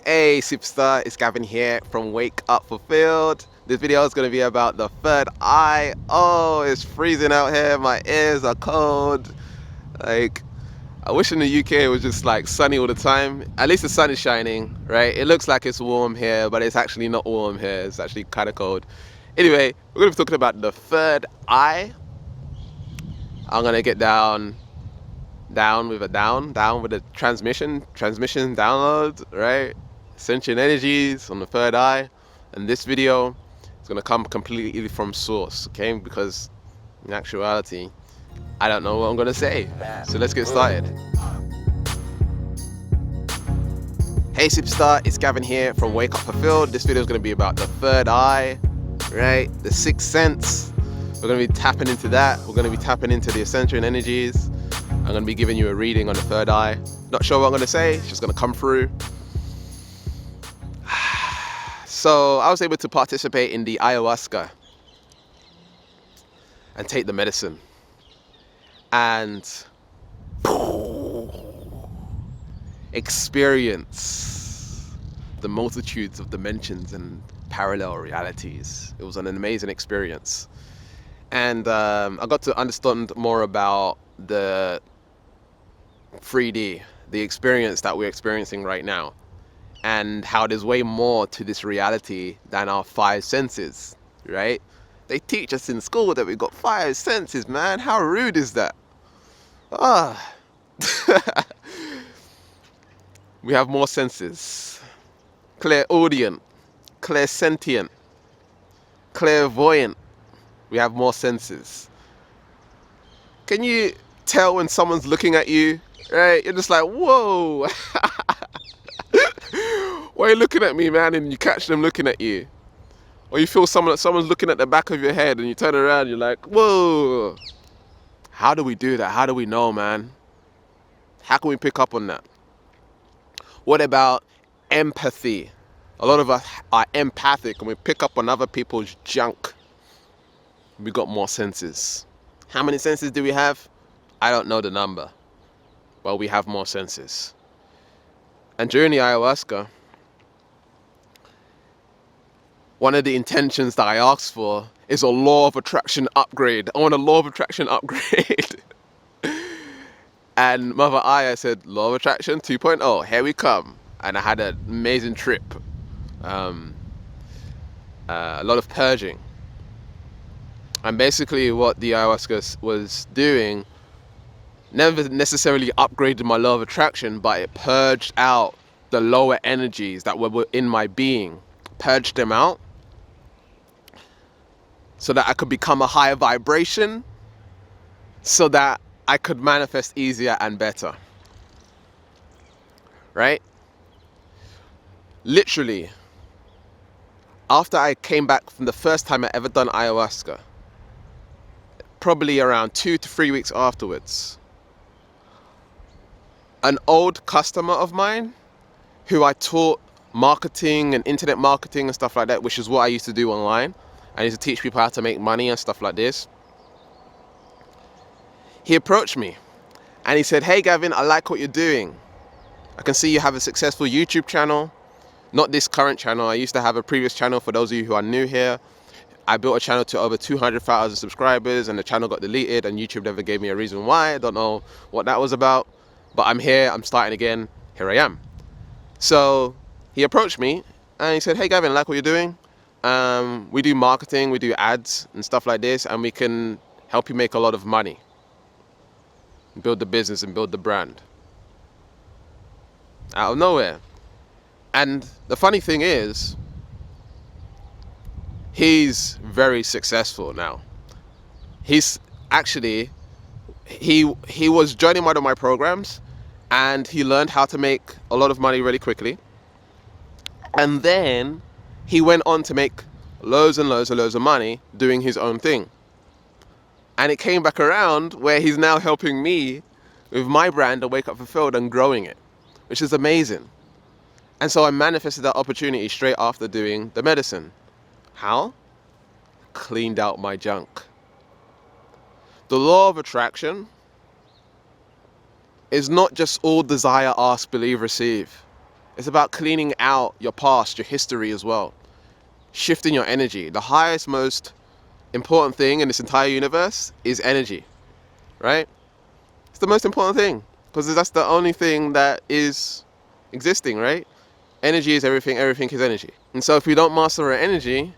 Hey superstar, it's Gavin here from Wake Up Fulfilled. This video is going to be about the third eye. Oh, it's freezing out here, my ears are cold. Like, I wish in the UK it was just like sunny all the time. At least the sun is shining, right? It looks like it's warm here, but it's actually not warm here. It's actually kind of cold. Anyway, we're going to be talking about the third eye. I'm going to get down with a transmission download, right? Ascension energies on the third eye, and this video is going to come completely from source, okay? Because in actuality, I don't know what I'm going to say. So let's get started. Hey superstar, it's Gavin here from Wake Up Fulfilled. This video is going to be about the third eye, right? The sixth sense. We're going to be tapping into that. We're going to be tapping into the Ascension energies. I'm going to be giving you a reading on the third eye. Not sure what I'm going to say. It's just going to come through. So I was able to participate in the ayahuasca and take the medicine. And experience the multitudes of dimensions and parallel realities. It was an amazing experience. And I got to understand more about the 3D, the experience that we're experiencing right now, and how there's way more to this reality than our 5 senses, right? They teach us in school that we've got 5 senses, man. How rude is that? We have more senses. Clairaudient, clairsentient, clairvoyant. We have more senses. Can you tell when someone's looking at you, right? You're just like, whoa. Why are you looking at me, man? And you catch them looking at you. Or you feel someone's looking at the back of your head and you turn around, you're like, whoa. How do we do that? How do we know, man? How can we pick up on that? What about empathy? A lot of us are empathic and we pick up on other people's junk. We got more senses. How many senses do we have? I don't know the number. Well, we have more senses. And during the ayahuasca, one of the intentions that I asked for is a law of attraction upgrade. I want a law of attraction upgrade. And Mother Aya said, law of attraction 2.0, here we come. And I had an amazing trip. A lot of purging. And basically what the ayahuasca was doing never necessarily upgraded my law of attraction, but it purged out the lower energies that were in my being. Purged them out so that I could become a higher vibration, so that I could manifest easier and better. Right? Literally, after I came back from the first time I ever done ayahuasca, probably around 2 to 3 weeks afterwards, an old customer of mine who I taught marketing and internet marketing and stuff like that, which is what I used to do online. I used to teach people how to make money and stuff like this. He approached me and he said, hey Gavin, I like what you're doing. I can see you have a successful YouTube channel. Not this current channel. I used to have a previous channel. For those of you who are new here, I built a channel to over 200,000 subscribers and the channel got deleted and YouTube never gave me a reason why. I don't know what that was about, but I'm here, I'm starting again, here I am. So he approached me and he said, hey Gavin, I like what you're doing. We do marketing, we do ads and stuff like this, and we can help you make a lot of money. Build the business and build the brand. Out of nowhere. And the funny thing is, he's very successful now. He's actually, he was joining one of my programs and he learned how to make a lot of money really quickly. And then he went on to make loads and loads of money doing his own thing. And it came back around where he's now helping me with my brand, the Wake Up Fulfilled, and growing it, which is amazing. And so I manifested that opportunity straight after doing the medicine. How? Cleaned out my junk. The law of attraction is not just all desire, ask, believe, receive. It's about cleaning out your past, your history as well. Shifting your energy. The highest, most important thing in this entire universe is energy, right? It's the most important thing because that's the only thing that is existing, right? Energy is everything, everything is energy. And so if we don't master our energy,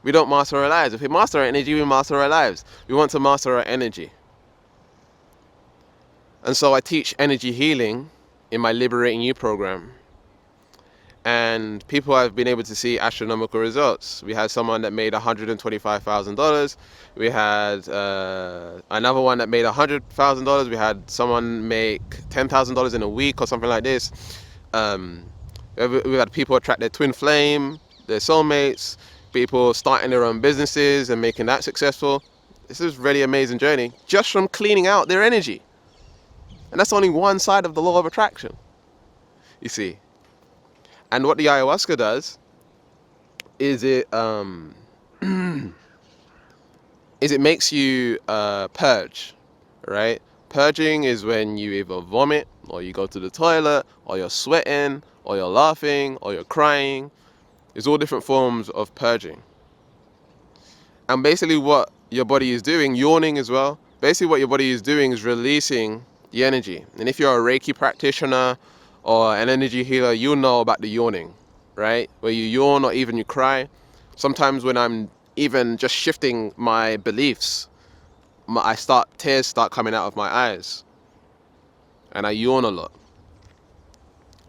we don't master our lives. If we master our energy, we master our lives. We want to master our energy. And so I teach energy healing in my Liberating-U program. And people have been able to see astronomical results. We had someone that made $125,000. We had another one that made $100,000. We had someone make $10,000 in a week or something like this. We've had people attract their twin flame, their soulmates, people starting their own businesses and making that successful. This is a really amazing journey just from cleaning out their energy. And that's only one side of the law of attraction, you see. And what the ayahuasca does is it makes you purge, right? Purging is when you either vomit, or you go to the toilet, or you're sweating, or you're laughing, or you're crying. It's all different forms of purging. And basically what your body is doing, yawning as well, basically what your body is doing is releasing the energy. And if you're a Reiki practitioner or an energy healer, you'll know about the yawning, right? Where you yawn or even you cry. Sometimes when I'm even just shifting my beliefs, tears start coming out of my eyes. And I yawn a lot.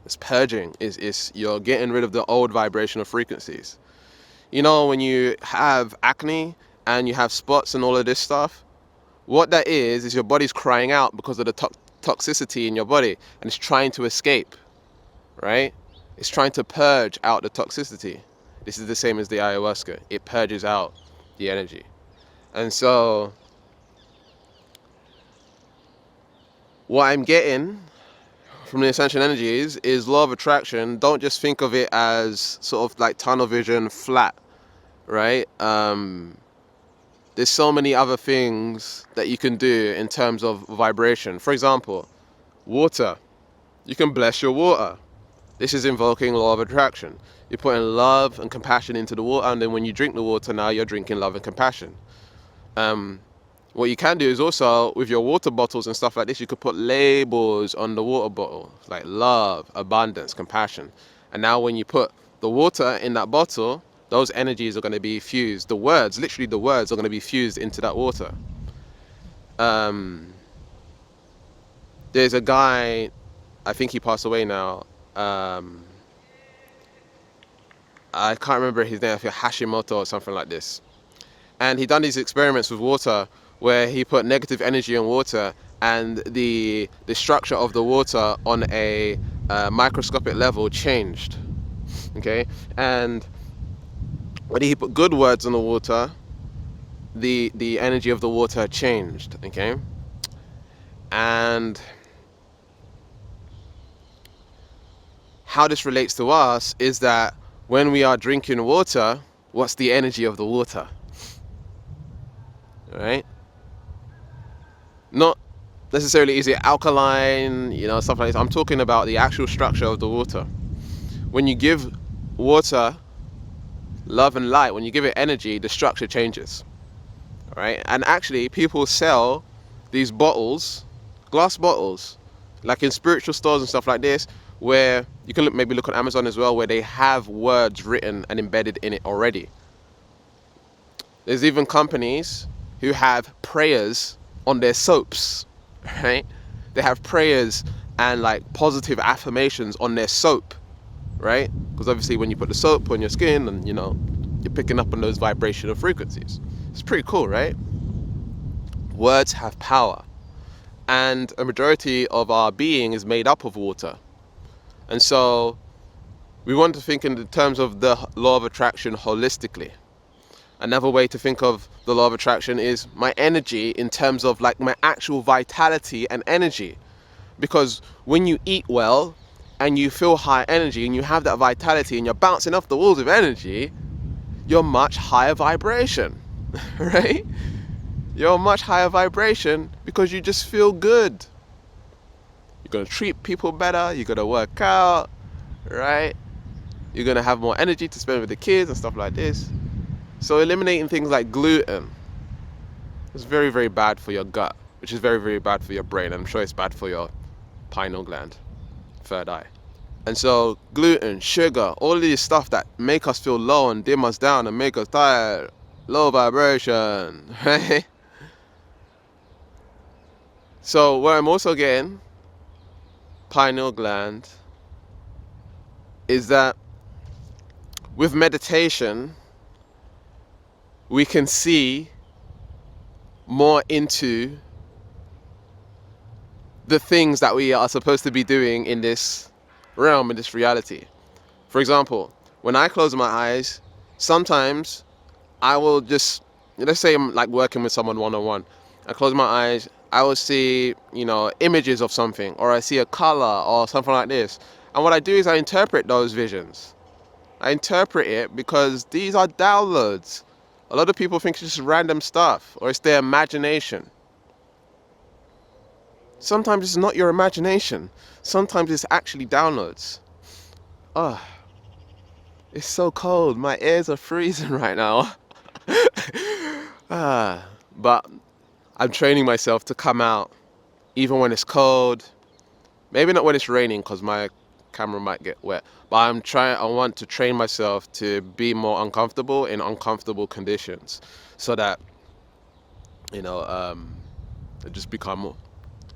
It's purging. It's you're getting rid of the old vibrational frequencies. You know, when you have acne and you have spots and all of this stuff, what that is your body's crying out because of the toxicity in your body, and it's trying to escape, right? It's trying to purge out the toxicity. This is the same as the ayahuasca. It purges out the energy. And so what I'm getting from the Ascension energies is law of attraction. Don't just think of it as sort of like tunnel vision, flat, right? There's so many other things that you can do in terms of vibration. For example, water. You can bless your water. This is invoking law of attraction. You're putting love and compassion into the water, and then when you drink the water, now you're drinking love and compassion. What you can do is also, with your water bottles and stuff like this, you could put labels on the water bottle, like love, abundance, compassion. And now when you put the water in that bottle, those energies are going to be fused. The words, literally the words, are going to be fused into that water. There's a guy, I think he passed away now. I can't remember his name, I think Hashimoto or something like this. And he done these experiments with water where he put negative energy in water, and the structure of the water on a microscopic level changed. Okay, and when he put good words on the water, the energy of the water changed. Okay, and how this relates to us is that when we are drinking water, what's the energy of the water? Right? Not necessarily is it alkaline, stuff like this. I'm talking about the actual structure of the water. When you give water love and light, when you give it energy, the structure changes. All right? And actually, people sell these bottles, glass bottles, like in spiritual stores and stuff like this, where you can maybe look on Amazon as well, where they have words written and embedded in it already. There's even companies who have prayers on their soaps, right? They have prayers and like positive affirmations on their soap, right? Because obviously when you put the soap on your skin, and you're picking up on those vibrational frequencies. It's pretty cool, right? Words have power, and a majority of our being is made up of water. And so we want to think in terms of the law of attraction holistically. Another way to think of the law of attraction is my energy in terms of like my actual vitality and energy. Because when you eat well and you feel high energy and you have that vitality and you're bouncing off the walls of energy, you're much higher vibration, right? You're much higher vibration because you just feel good. You're going to treat people better, you're going to work out, right? You're going to have more energy to spend with the kids and stuff like this. So eliminating things like gluten is very, very bad for your gut, which is very, very bad for your brain. I'm sure it's bad for your pineal gland, third eye. And so gluten, sugar, all of this stuff that make us feel low and dim us down and make us tired, low vibration, right? So where I'm also getting pineal gland is that with meditation, we can see more into the things that we are supposed to be doing in this realm, in this reality. For example, when I close my eyes, sometimes I will just, let's say I'm like working with someone one-on-one. I close my eyes, I will see, images of something, or I see a color or something like this. And what I do is I interpret those visions. I interpret it because these are downloads. A lot of people think it's just random stuff or it's their imagination. Sometimes it's not your imagination. Sometimes it's actually downloads. Oh, it's so cold. My ears are freezing right now. But I'm training myself to come out even when it's cold. Maybe not when it's raining because my camera might get wet. But I want to train myself to be more uncomfortable in uncomfortable conditions so that, I just become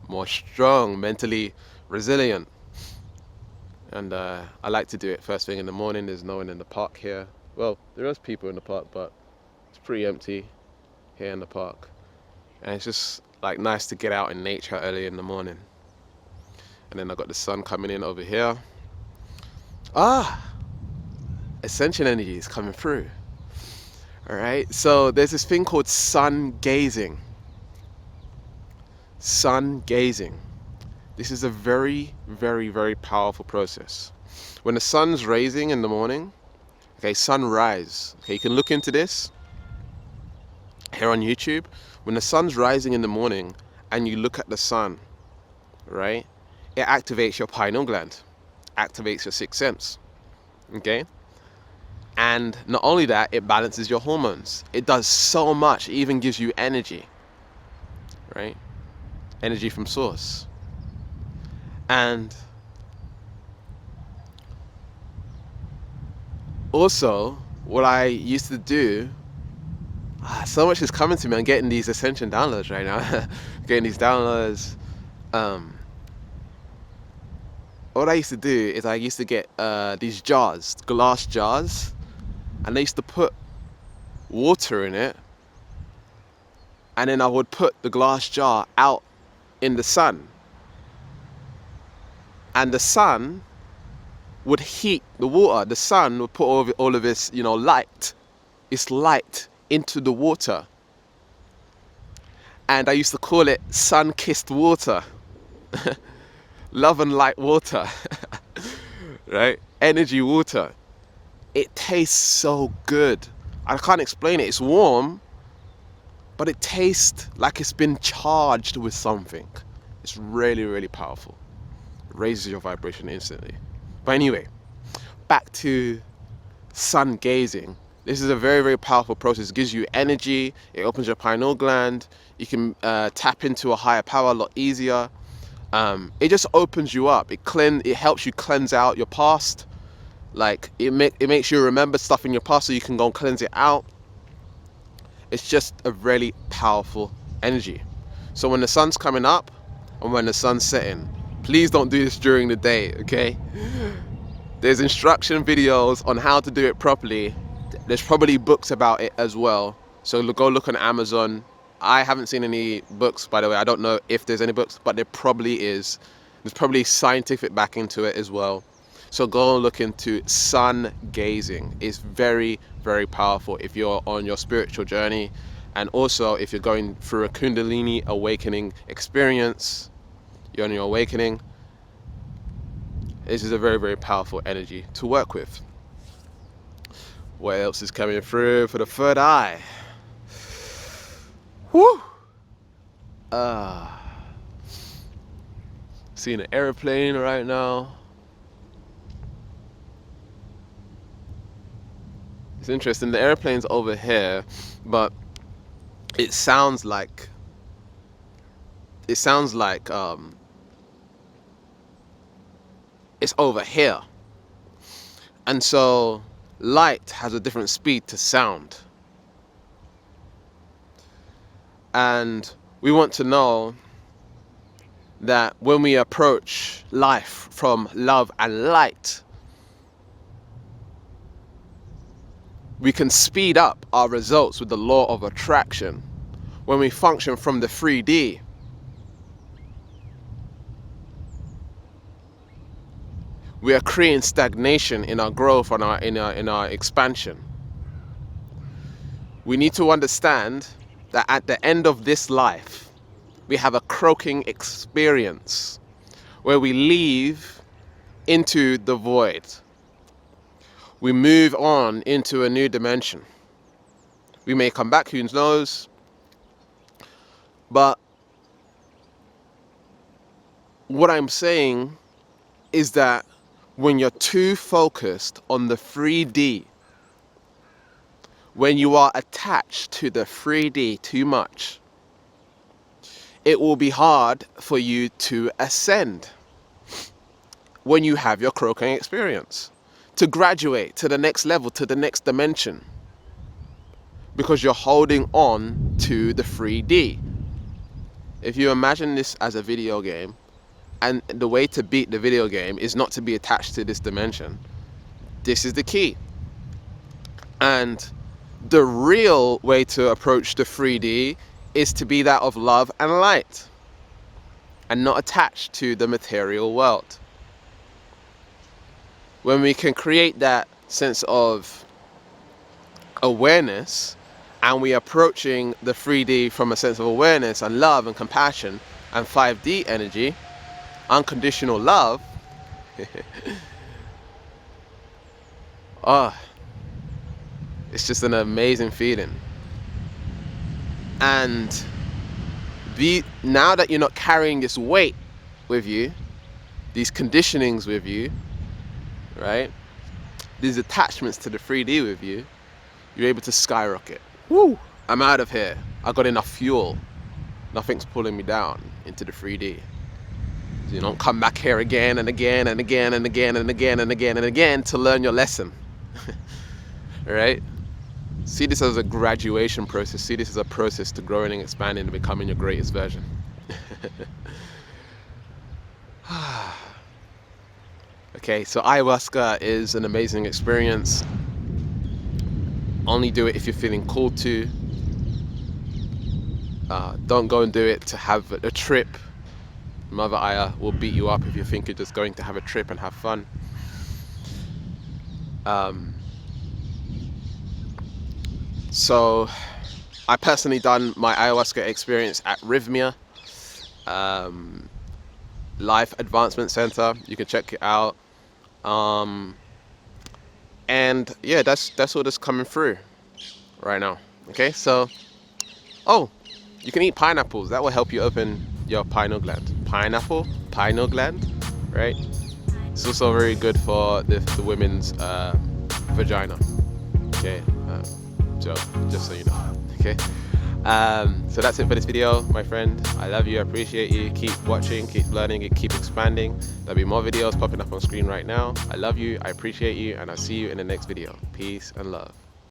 more strong, mentally resilient. And I like to do it first thing in the morning. There's no one in the park here. Well, there is people in the park, but it's pretty empty here in the park. And it's just like nice to get out in nature early in the morning. And then I got the sun coming in over here. Ascension energy is coming through. All right, so there's this thing called sun gazing. Sun gazing. This is a very, very, very powerful process. When the sun's rising in the morning, okay, sunrise. Okay, you can look into this here on YouTube. When the sun's rising in the morning and you look at the sun, right, it activates your pineal gland, activates your sixth sense, okay? And not only that, it balances your hormones. It does so much. It even gives you energy, right? Energy from source. And also, what I used to do, so much is coming to me. I'm getting these Ascension downloads right now. Getting these downloads. What I used to do is I used to get these jars, glass jars, and I used to put water in it, and then I would put the glass jar out in the sun, and the sun would heat the water. The sun would put all of its, light, its light into the water, and I used to call it sun-kissed water. Love and light water. Right? Energy water. It tastes so good. I can't explain it. It's warm, but it tastes like it's been charged with something. It's really, really powerful. It raises your vibration instantly. But anyway, back to sun gazing. This is a very, very powerful process. It gives you energy. It opens your pineal gland. You can tap into a higher power a lot easier. It just opens you up. It helps you cleanse out your past. Like it makes you remember stuff in your past so you can go and cleanse it out. It's just a really powerful energy. So when the sun's coming up and when the sun's setting, please don't do this during the day, okay? There's instruction videos on how to do it properly. There's probably books about it as well. So go look on Amazon. I haven't seen any books, by the way. I don't know if there's any books, but there probably is. There's probably scientific backing to it as well. So go and look into sun gazing. It's very, very powerful if you're on your spiritual journey, and also if you're going through a Kundalini awakening experience, you're on your awakening. This is a very, very powerful energy to work with. What else is coming through for the third eye? Woo! Seeing an airplane right now. It's interesting. The airplane's over here, but it sounds like it's over here. And so light has a different speed to sound. And we want to know that when we approach life from love and light, we can speed up our results with the law of attraction. When we function from the 3D, we are creating stagnation in our growth and in our expansion. We need to understand that at the end of this life, we have a croaking experience where we leave into the void. We move on into a new dimension. We may come back, who knows? But what I'm saying is that when you're too focused on the 3D, when you are attached to the 3D too much, it will be hard for you to ascend when you have your croaking experience, to graduate to the next level, to the next dimension, because you're holding on to the 3D. If you imagine this as a video game, and the way to beat the video game is not to be attached to this dimension, this is the key. And the real way to approach the 3D is to be that of love and light, and not attached to the material world. When we can create that sense of awareness, and we are approaching the 3D from a sense of awareness and love and compassion and 5D energy, unconditional love, it's just an amazing feeling. And now that you're not carrying this weight with you, these conditionings with you, right? These attachments to the 3D with you, you're able to skyrocket. Woo! I'm out of here. I got enough fuel. Nothing's pulling me down into the 3D. So you don't come back here again and again and again and again and again and again and again to learn your lesson. Right? See this as a graduation process. See this as a process to growing and expanding and becoming your greatest version. Okay, so ayahuasca is an amazing experience. Only do it if you're feeling called to. Don't go and do it to have a trip. Mother Aya will beat you up if you think you're just going to have a trip and have fun. So I personally done my ayahuasca experience at Rhythmia Life Advancement Center. You can check it out. And yeah, that's all that's coming through right now. Okay, so you can eat pineapples. That will help you open your pineal gland. Pineal gland, right? It's also very good for the women's vagina. Okay, so just so you know. Okay, so that's it for this video, my friend. I love you, I appreciate you. Keep watching, keep learning, and keep expanding. There'll be more videos popping up on screen right now. I love you, I appreciate you, and I'll see you in the next video. Peace and love.